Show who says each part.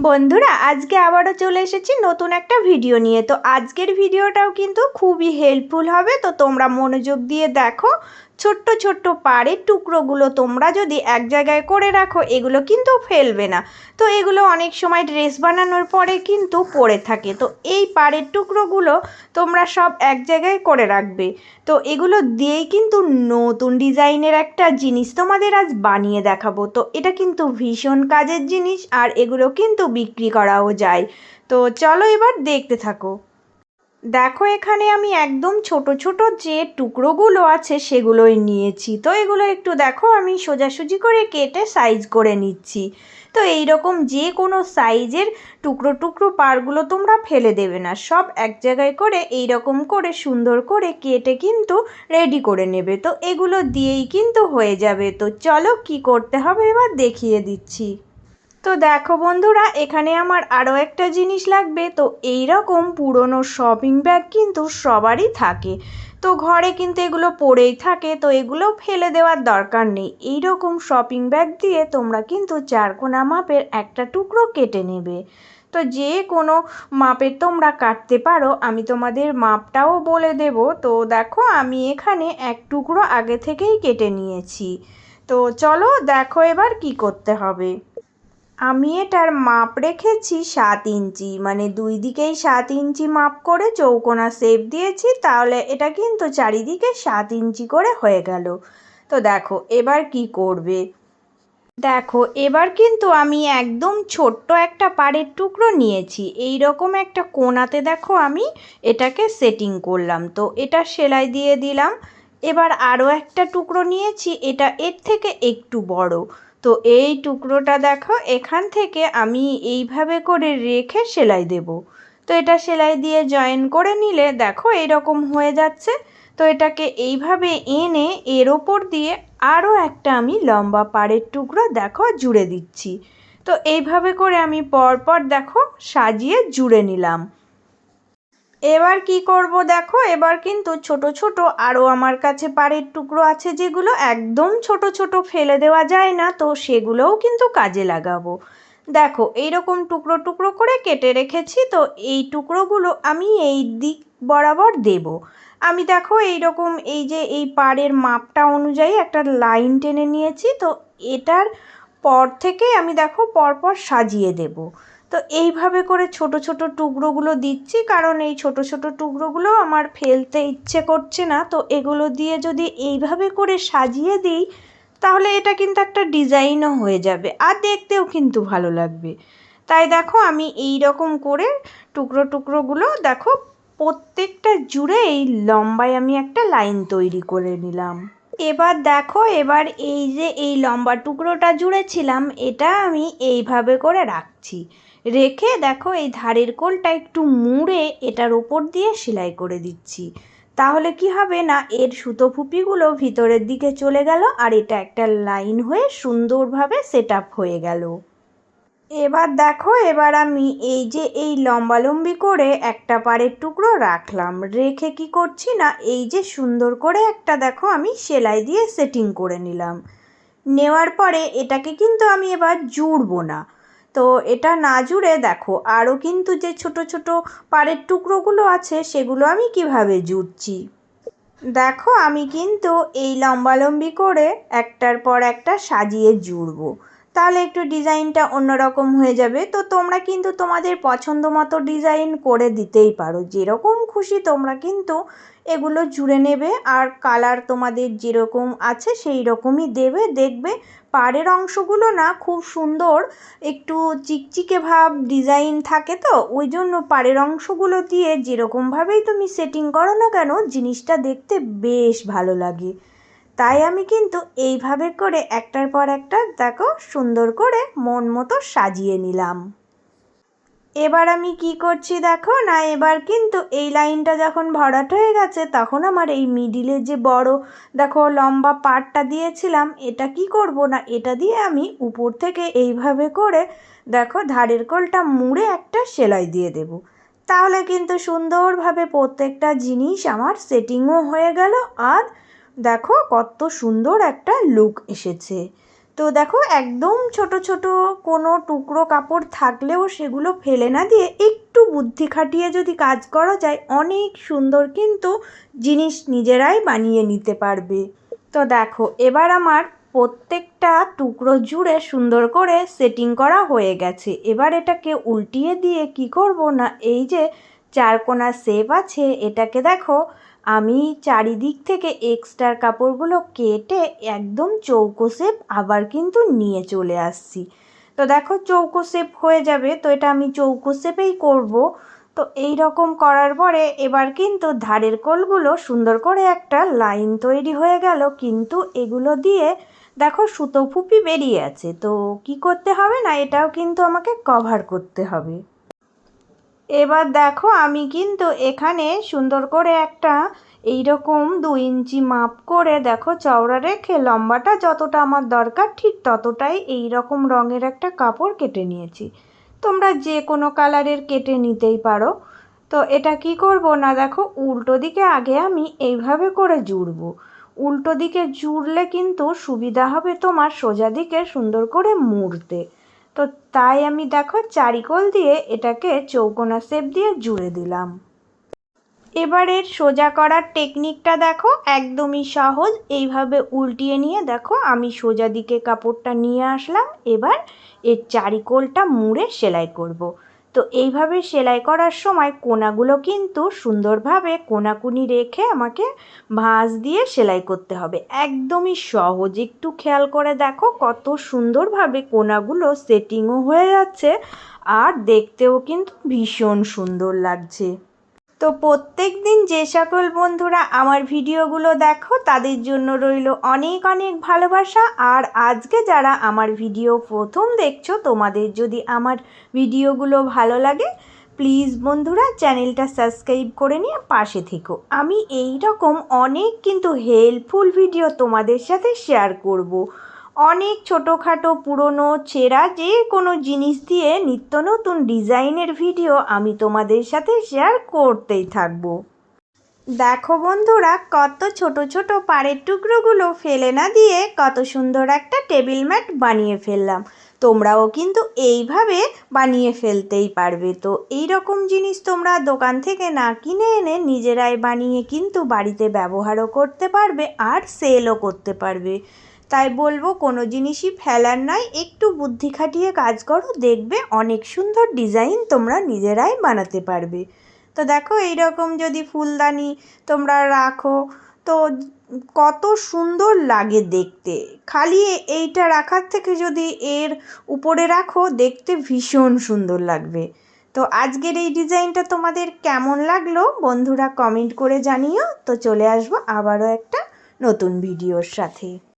Speaker 1: বন্ধুরা আজকে আবারও চলে এসেছি নতুন একটা ভিডিও নিয়ে। তো আজকের ভিডিওটাও কিন্তু খুবই হেল্পফুল হবে, তো তোমরা মনোযোগ দিয়ে দেখো। ছোট্ট ছোট্ট পাড়ের টুকরোগুলো তোমরা যদি এক জায়গায় করে রাখো এগুলো কিন্তু ফেলবে না। তো এগুলো অনেক সময় ড্রেস বানানোর পরে কিন্তু পড়ে থাকে, তো এই পাড়ের টুকরোগুলো তোমরা সব এক জায়গায় করে রাখবে। তো এগুলো দিয়েই কিন্তু নতুন ডিজাইনের একটা জিনিস তোমাদের আজ বানিয়ে দেখাবো। তো এটা কিন্তু ভীষণ কাজের জিনিস আর এগুলো কিন্তু বিক্রি করাও যায়। তো চলো এবার দেখতে থাকো। দেখো এখানে আমি একদম ছোট ছোট যে টুকরোগুলো আছে সেগুলোই নিয়েছি। তো এগুলো একটু দেখো আমি সোজাসুজি করে কেটে সাইজ করে নিচ্ছি। তো এই রকম যে কোনো সাইজের টুকরো টুকরো পাড়গুলো তোমরা ফেলে দেবে না, সব এক জায়গায় করে এই রকম করে সুন্দর করে কেটে কিন্তু রেডি করে নেবে। তো এগুলো দিয়েই কিন্তু হয়ে যাবে। তো চলো কি করতে হবে এবার দেখিয়ে দিচ্ছি। তো দেখো বন্ধুরা, এখানে আমার আরও একটা জিনিস লাগবে। তো এই রকম পুরনো শপিং ব্যাগ কিন্তু সবারই থাকে, তো ঘরে কিন্তু এগুলো পড়েই থাকে, তো এগুলো ফেলে দেওয়ার দরকার নেই। এই রকম শপিং ব্যাগ দিয়ে তোমরা কিন্তু চারকোনা মাপের একটা টুকরো কেটে নেবে। তো যে কোনো মাপের তোমরা কাটতে পারো, আমি তোমাদের মাপটাও বলে দেব। তো দেখো আমি এখানে এক টুকরো আগে থেকেই কেটে নিয়েছি। তো চলো দেখো এবার কি করতে হবে। আমি এটার মাপ রেখেছি 7 ইঞ্চি, মানে দুই দিকেই 7 ইঞ্চি মাপ করে চৌকোনা শেপ দিয়েছি, তাহলে এটা কিন্তু চারিদিকে 7 ইঞ্চি করে হয়ে গেল। তো দেখো এবার কি করবে। দেখো এবার কিন্তু আমি একদম ছোট্ট একটা পাড়ের টুকরো নিয়েছি, এই রকম একটা কোণাতে দেখো আমি এটাকে সেটিং করলাম। তো এটা সেলাই দিয়ে দিলাম। এবার আরও একটা টুকরো নিয়েছি, এটা এর থেকে একটু বড়। তো এই টুকরোটা দেখো এখান থেকে আমি এইভাবে করে রেখে সেলাই দেব। তো এটা সেলাই দিয়ে জয়েন করে নিলে দেখো এরকম হয়ে যাচ্ছে। তো এটাকে এইভাবে এনে এর ওপর দিয়ে আরও একটা আমি লম্বা পাড়ের টুকরো দেখো জুড়ে দিচ্ছি। তো এইভাবে করে আমি পরপর দেখো সাজিয়ে জুড়ে নিলাম। এবার কি করব দেখো, এবার কিন্তু ছোট ছোট আরও আমার কাছে পাড়ের টুকরো আছে যেগুলো একদম ছোট ছোট ফেলে দেওয়া যায় না, তো সেগুলোও কিন্তু কাজে লাগাবো। দেখো এইরকম টুকরো টুকরো করে কেটে রেখেছি। তো এই টুকরোগুলো আমি এই দিক বরাবর দেব। আমি দেখো এইরকম এই যে এই পাড়ের মাপটা অনুযায়ী একটা লাইন টেনে নিয়েছি। তো এটার পর থেকে আমি দেখো পরপর সাজিয়ে দেব। তো এইভাবে করে ছোট ছোট টুকরোগুলো দিচ্ছি, কারণ এই ছোট ছোট টুকরোগুলো আমার ফেলতে ইচ্ছে করছে না। তো এগুলো দিয়ে যদি এইভাবে করে সাজিয়ে দিই তাহলে এটা কিন্তু একটা ডিজাইনও হয়ে যাবে আর দেখতেও কিন্তু ভালো লাগবে। তাই দেখো আমি এই রকম করে টুকরো টুকরোগুলো দেখো প্রত্যেকটা জুড়ে এই লম্বায় আমি একটা লাইন তৈরি করে নিলাম। এবার দেখো এবার এই যে এই লম্বা টুকরোটা জুড়েছিলাম এটা আমি এইভাবে করে রাখছি। রেখে দেখো এই ধারের কোলটা একটু মুড়ে এটার ওপর দিয়ে সেলাই করে দিচ্ছি। তাহলে কি হবে না, এর সুতো ফুপিগুলো ভিতরের দিকে চলে গেল আর এটা একটা লাইন হয়ে সুন্দরভাবে সেট আপ হয়ে গেল। এবার দেখো এবার আমি এই যে এই লম্বালম্বি করে একটা পাড়ের টুকরো রাখলাম, রেখে কি করছি না এই যে সুন্দর করে একটা দেখো আমি সেলাই দিয়ে সেটিং করে নিলাম। নেওয়ার পরে এটাকে কিন্তু আমি এবার জুড়বো না। তো এটা না জুড়ে দেখো আরও কিন্তু যে ছোট ছোট পাড়ের টুকরোগুলো আছে সেগুলো আমি কিভাবে জুড়ছি। দেখো আমি কিন্তু এই লম্বালম্বি করে একটার পর একটা সাজিয়ে জুড়বো, তাহলে একটু ডিজাইনটা অন্যরকম হয়ে যাবে। তো তোমরা কিন্তু তোমাদের পছন্দ মতো ডিজাইন করে দিতেই পারো, যেরকম খুশি তোমরা কিন্তু এগুলো জুড়ে নেবে আর কালার তোমাদের যেরকম আছে সেই রকমই দেবে। দেখবে পাড়ের অংশগুলো না খুব সুন্দর একটু চিকচিকে ভাব ডিজাইন থাকে, তো ওই জন্য পাড়ের অংশগুলো দিয়ে যেরকমভাবেই তুমি সেটিং করো না কেন জিনিসটা দেখতে বেশ ভালো লাগে। তাই আমি কিন্তু এইভাবে করে একটার পর একটা দেখো সুন্দর করে মন মতো সাজিয়ে নিলাম। এবার আমি কি করছি দেখো না, এবার কিন্তু এই লাইনটা যখন ভরাট হয়ে গেছে তখন আমার এই মিডিলে যে বড় দেখো লম্বা পার্টটা দিয়েছিলাম এটা কি করব না, এটা দিয়ে আমি উপর থেকে এইভাবে করে দেখো ধারের কোলটা মুড়ে একটা সেলাই দিয়ে দেব। তাহলে কিন্তু সুন্দরভাবে প্রত্যেকটা জিনিস আমার সেটিংও হয়ে গেল আর দেখো কত সুন্দর একটা লুক এসেছে। তো তো দেখো একদম ছোট ছোট কোনো টুকরো কাপড় থাকলেও সেগুলো ফেলে না দিয়ে একটু বুদ্ধি খাটিয়ে যদি কাজ করা যায় অনেক সুন্দর কিন্তু জিনিস নিজেরাই বানিয়ে নিতে পারবে। তো দেখো এবার আমার প্রত্যেকটা টুকরো জুড়ে সুন্দর করে সেটিং করা হয়ে গেছে। এবার এটাকে উল্টিয়ে দিয়ে কি করব না, এই যে চারকোনা শেপ আছে এটাকে দেখো আমি চারিদিক থেকে এক্সট্রার কাপড়গুলো কেটে একদম চৌকো শেপ আবার কিন্তু নিয়ে চলে আসছি। তো দেখো চৌকো শেপ হয়ে যাবে, তো এটা আমি চৌকো শেপেই করব। তো এই রকম করার পরে এবার কিন্তু ধারের কোলগুলো সুন্দর করে একটা লাইন তৈরি হয়ে গেল, কিন্তু এগুলো দিয়ে দেখো সুতো ফুপি বেরিয়ে আছে। তো কি করতে হবে না, এটাও কিন্তু আমাকে কভার করতে হবে। এবার দেখো আমি কিন্তু এখানে সুন্দর করে একটা এইরকম 2 ইঞ্চি মাপ করে দেখো চওড়া রেখে লম্বাটা যতটা আমার দরকার ঠিক ততটাই এই রকম রঙের একটা কাপড় কেটে নিয়েছি। তোমরা যে কোনো কালারের কেটে নিতেই পারো। তো এটা কি করব না, দেখো উল্টো দিকে আগে আমি এইভাবে করে জুড়ব। উল্টো দিকে জুড়লে কিন্তু সুবিধা হবে তোমার সোজা দিকে সুন্দর করে মুড়তে। তো তাই আমি দেখো চারিকোল দিয়ে এটাকে চৌকোনা শেপ দিয়ে জুড়ে দিলাম। এবারের সোজা করার টেকনিকটা দেখো একদমই সহজ। এইভাবে উল্টিয়ে নিয়ে দেখো আমি সোজা দিকে কাপড়টা নিয়ে আসলাম। এবার এর চারিকোলটা মুড়ে সেলাই করব। তো এইভাবে সেলাই করার সময় কোনাগুলো কিন্তু সুন্দরভাবে কোনাকুনি রেখে আমাকে ভাঁজ দিয়ে সেলাই করতে হবে। একদমই সহজ, একটু খেয়াল করে দেখো কত সুন্দরভাবে কোনাগুলো সেটিংও হয়ে যাচ্ছে আর দেখতেও কিন্তু ভীষণ সুন্দর লাগছে। তো প্রত্যেক দিন যে সকল বন্ধুরা আমার ভিডিওগুলো দেখো তাদের জন্য রইল অনেক অনেক ভালোবাসা। আর আজকে যারা আমার ভিডিও প্রথম দেখছো, তোমাদের যদি আমার ভিডিওগুলো ভালো লাগে প্লিজ বন্ধুরা চ্যানেলটা সাবস্ক্রাইব করে নিয়ে পাশে থেকো। আমি এই রকম অনেক কিন্তু হেল্পফুল ভিডিও তোমাদের সাথে শেয়ার করব। অনেক ছোটোখাটো পুরনো ছেঁড়া যে কোনো জিনিস দিয়ে নিত্য নতুন ডিজাইনের ভিডিও আমি তোমাদের সাথে শেয়ার করতেই থাকবো। দেখো বন্ধুরা কত ছোট ছোট পাড়ের টুকরোগুলো ফেলে না দিয়ে কত সুন্দর একটা টেবিল ম্যাট বানিয়ে ফেললাম। তোমরাও কিন্তু এইভাবে বানিয়ে ফেলতেই পারবে। তো এই রকম জিনিস তোমরা দোকান থেকে না কিনে এনে নিজেরাই বানিয়ে কিন্তু বাড়িতে ব্যবহারও করতে পারবে আর সেলও করতে পারবে। তাই বলবো কোনো জিনিসই ফেলার নয়, একটু বুদ্ধি খাটিয়ে কাজ করো, দেখবে অনেক সুন্দর ডিজাইন তোমরা নিজেরাই বানাতে পারবে। তো দেখো এই রকম যদি ফুলদানি তোমরা রাখো তো কত সুন্দর লাগে দেখতে। খালি এইটা রাখার থেকে যদি এর উপরে রাখো দেখতে ভীষণ সুন্দর লাগবে। তো আজকের এই ডিজাইনটা তোমাদের কেমন লাগলো বন্ধুরা কমেন্ট করে জানিও। তো চলে আসবো আবারও একটা নতুন ভিডিওর সাথে।